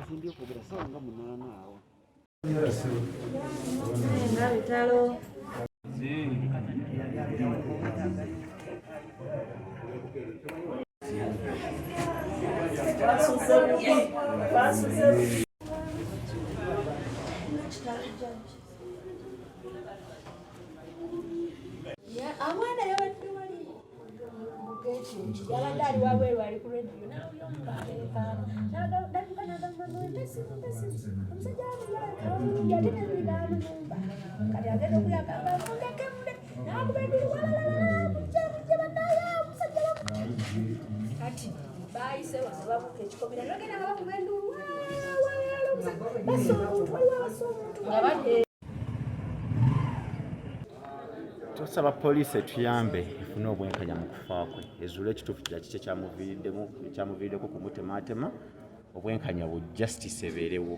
Simbye okugera sawa nga 8 awo. Nga bitalo. Amwana yabadde wali yabadde ali wabweru ali ku rediyo omusajja wamulungi ate nebigaano nyumba kati agenda okuyagamba mundekemule nakuba endulu walalala mujja banaye omusajja kati bayise wano babuka ekikomera bagenda nga bakuba endulu basa omuntu waliwo abasa omuntu Tusaba poliisi etuyambe efune obwenkanya mu kufa kwe ezuule ekituufu kiki ekyamuviiriddeko kumutemaatema obwenkanya bu justice ebeerewo.